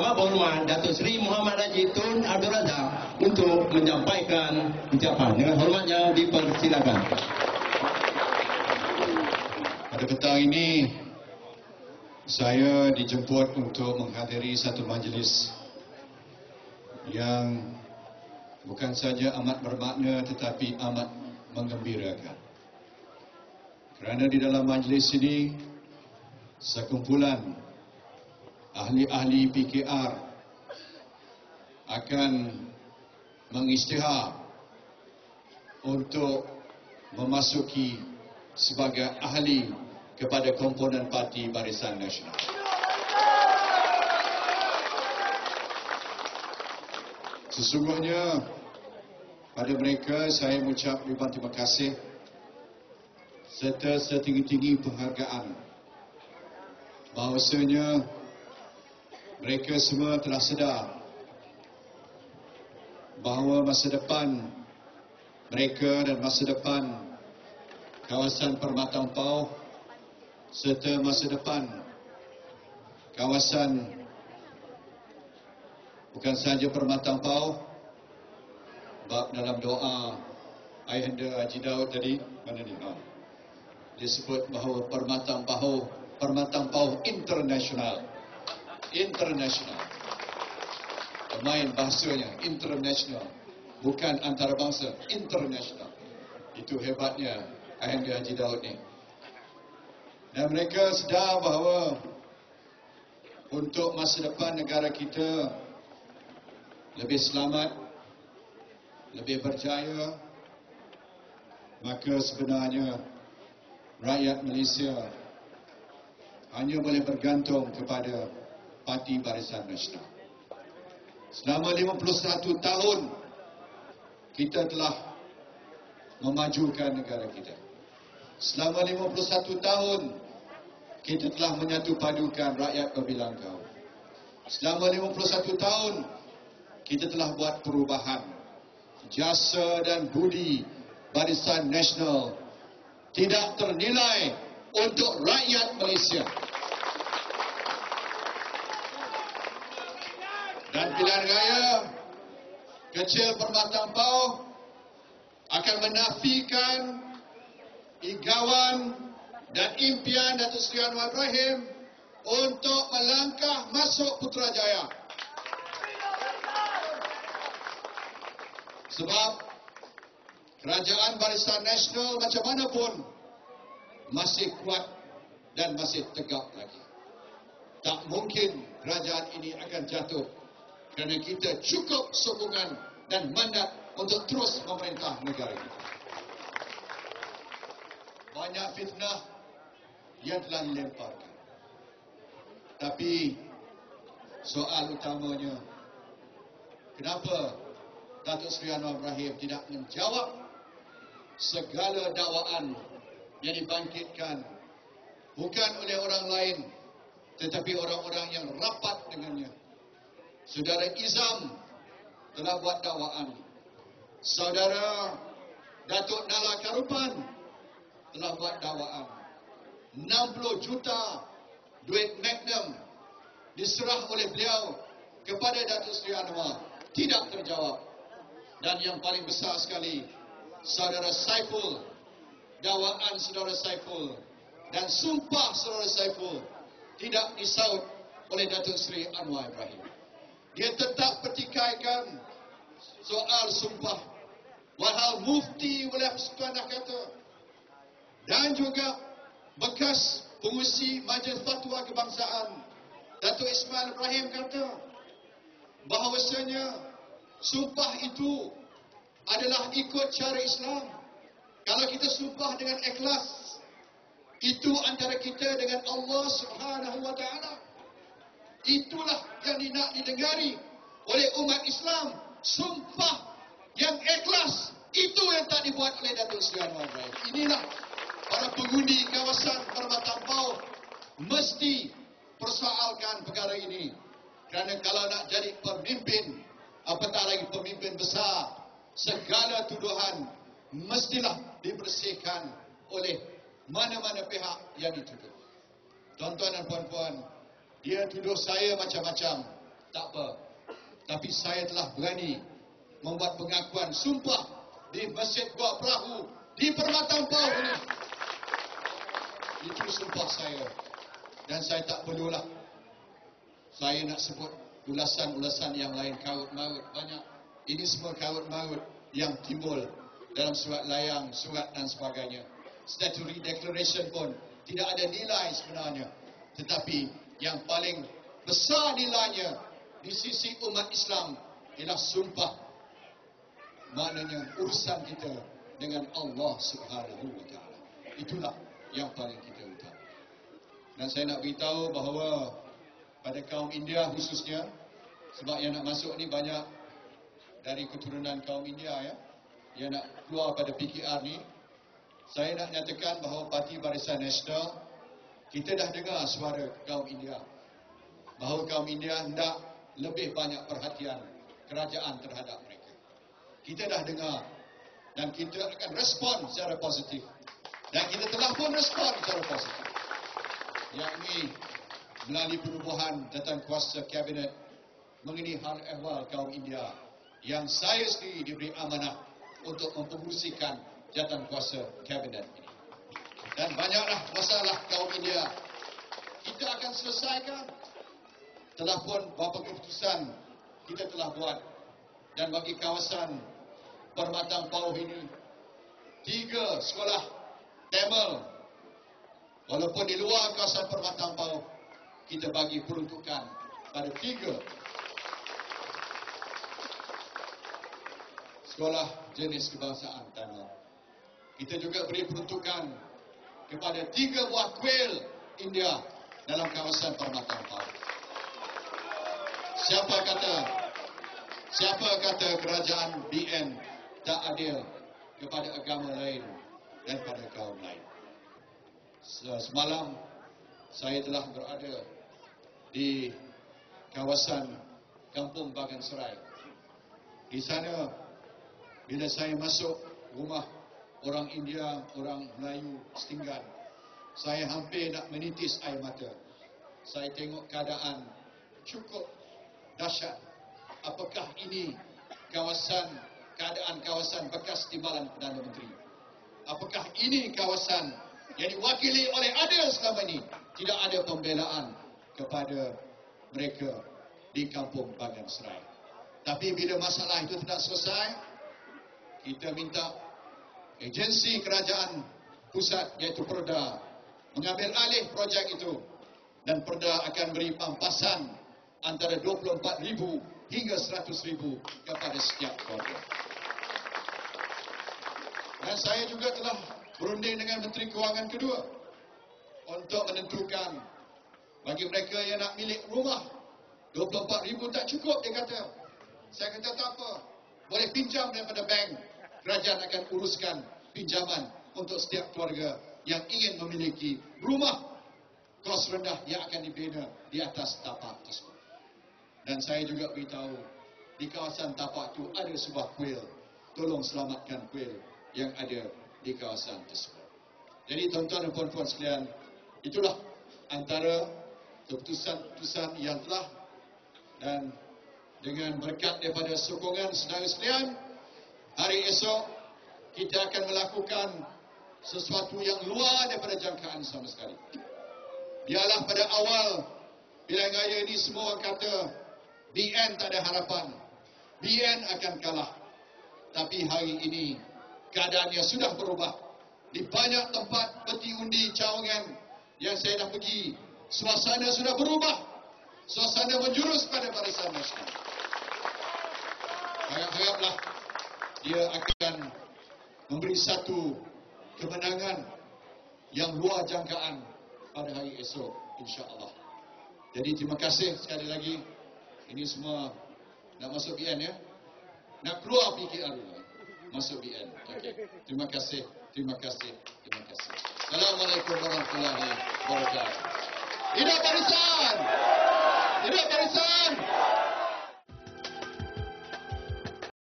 Amat berhormat Datuk Seri Muhammad Raji Tun Abdul Razak untuk menyampaikan ucapan. Dengan hormatnya dipersilakan. Pada petang ini, saya dijemput untuk menghadiri satu majlis yang bukan saja amat bermakna tetapi amat menggembirakan. Kerana di dalam majlis ini, sekumpulan ahli-ahli PKR akan mengisytihar untuk memasuki sebagai ahli kepada komponen Parti Barisan Nasional. Sesungguhnya pada mereka saya mengucap ribuan terima kasih serta setinggi-tinggi penghargaan bahawasanya mereka semua telah sedar bahawa masa depan mereka dan masa depan kawasan Permatang Pauh serta masa depan kawasan bukan sahaja Permatang Pauh, bab dalam doa Ayahanda Haji Daud tadi, mana ni? Dia sebut bahawa Permatang Pauh international. Pemain bahasanya international, bukan antarabangsa, international. Itu hebatnya Ayahanda Haji Daud ni. Dan mereka sedar bahawa untuk masa depan negara kita lebih selamat, lebih berjaya, maka sebenarnya rakyat Malaysia hanya boleh bergantung kepada Parti Barisan Nasional. Selama 51 tahun kita telah memajukan negara kita. Selama 51 tahun kita telah menyatu padukan rakyat berbilang kaum. Selama 51 tahun kita telah buat perubahan. Jasa dan budi Barisan Nasional tidak ternilai untuk rakyat Malaysia. Dan pilihan raya kecil Permatang Pauh akan menafikan igawan dan impian Datuk Seri Anwar Ibrahim untuk melangkah masuk Putrajaya. Sebab kerajaan Barisan Nasional macam mana pun masih kuat dan masih tegak lagi. Tak mungkin kerajaan ini akan jatuh kerana kita cukup sokongan dan mandat untuk terus memerintah negara kita. Banyak fitnah yang telah dilemparkan. Tapi soal utamanya, kenapa Datuk Seri Anwar Ibrahim tidak menjawab segala dakwaan yang dibangkitkan bukan oleh orang lain tetapi orang-orang yang rapat dengannya. Saudara Izam telah buat dakwaan. Saudara Datuk Nala Karupan telah buat dakwaan. 60 juta duit Magnum diserah oleh beliau kepada Datuk Seri Anwar, tidak terjawab. Dan yang paling besar sekali, Saudara Saiful, dakwaan Saudara Saiful dan sumpah Saudara Saiful tidak disaut oleh Datuk Seri Anwar Ibrahim. Dia tetap pertikaikan soal sumpah. Walhal Mufti Wilayah Persekutuan kata, dan juga bekas pengurusi Majlis Fatwa Kebangsaan Datuk Ismail Ibrahim kata bahawasanya sumpah itu adalah ikut cara Islam. Kalau kita sumpah dengan ikhlas, itu antara kita dengan Allah Subhanahu wa taala. Itulah yang nak didengari oleh umat Islam. Sumpah yang ikhlas, itu yang tak dibuat oleh Datuk Seri Anwar Ibrahim. Inilah para pengundi kawasan Permatang Pauh mesti persoalkan perkara ini. Kerana kalau nak jadi pemimpin, apatah lagi pemimpin besar, segala tuduhan mestilah dibersihkan oleh mana-mana pihak yang dituduh. Tuan-tuan dan puan-puan, dia tuduh saya macam-macam. Tak apa. Tapi saya telah berani membuat pengakuan sumpah di Masjid Gua Perahu di Permatang Pauh ini. Itu sumpah saya. Dan saya tak perlulah saya nak sebut ulasan-ulasan yang lain, karut-marut banyak. Ini semua karut-marut yang timbul dalam surat layang, surat dan sebagainya. Statutory declaration pun tidak ada nilai sebenarnya. Tetapi yang paling besar nilainya di sisi umat Islam ialah sumpah. Maknanya urusan kita dengan Allah Subhanahu wa taala. Itulah yang paling kita utama. Dan saya nak beritahu bahawa pada kaum India khususnya, sebab yang nak masuk ni banyak dari keturunan kaum India ya, yang nak keluar pada PKR ni, saya nak nyatakan bahawa Parti Barisan Nasional, kita dah dengar suara kaum India bahawa kaum India hendak lebih banyak perhatian kerajaan terhadap mereka. Kita dah dengar dan kita akan respon secara positif. Dan kita telah pun respon secara positif. Yang ini melalui perubahan jawatankuasa Kabinet mengenai hal ehwal kaum India yang saya sendiri diberi amanah untuk mempengerusikan jawatankuasa Kabinet ini. Dan banyaklah masalah kaum India kita akan selesaikan. Telah pun beberapa keputusan kita telah buat. Dan bagi kawasan Permatang Pauh ini, 3 sekolah Tamil, walaupun di luar kawasan Permatang Pauh, kita bagi peruntukan pada 3 sekolah jenis kebangsaan Tamil. Kita juga beri peruntukan kepada 3 buah kuil India dalam kawasan Permatang Pauh. Siapa kata kerajaan BN tak adil kepada agama lain dan pada kaum lain? Semalam saya telah berada di kawasan Kampung Bagan Serai. Di sana bila saya masuk rumah orang India, orang Melayu setinggan, saya hampir nak menitis air mata. Saya tengok keadaan cukup dahsyat. Apakah ini keadaan kawasan bekas timbalan Perdana Menteri? Apakah ini kawasan yang diwakili oleh Adil selama ini? Tidak ada pembelaan kepada mereka di Kampung Bagan Serai. Tapi bila masalah itu tidak selesai, kita minta agensi kerajaan pusat iaitu Perda mengambil alih projek itu, dan Perda akan beri pampasan antara 24,000 hingga 100,000 kepada setiap keluarga. Dan saya juga telah berunding dengan Menteri Kewangan kedua untuk menentukan bagi mereka yang nak milik rumah, 24,000 tak cukup, dia kata. Saya kata tak apa, boleh pinjam daripada bank. Kerajaan akan uruskan pinjaman untuk setiap keluarga yang ingin memiliki rumah kos rendah yang akan dibina di atas tapak tersebut. Dan saya juga beritahu, di kawasan tapak itu ada sebuah kuil. Tolong selamatkan kuil yang ada di kawasan tersebut. Jadi tuan-tuan dan puan-puan sekalian, itulah antara keputusan-keputusan yang telah, dan dengan berkat daripada sokongan saudara sekalian, hari esok kita akan melakukan sesuatu yang luar daripada jangkaan sama sekali. Biarlah pada awal pilihan raya ini semua orang kata BN tak ada harapan, BN akan kalah. Tapi hari ini keadaannya sudah berubah. Di banyak tempat peti undi cawangan yang saya dah pergi, suasana sudah berubah. Suasana menjurus pada Barisan Nasional. Harap-haraplah dia akan memberi satu kemenangan yang luar jangkaan pada hari esok, insya-Allah. Jadi terima kasih sekali lagi. Ini semua nak masuk BN ya. Nak keluar PKR dulu. Masuk BN. Okey. Terima kasih. Terima kasih. Terima kasih. Assalamualaikum warahmatullahi wabarakatuh. Hidup Barisan! Hidup Barisan!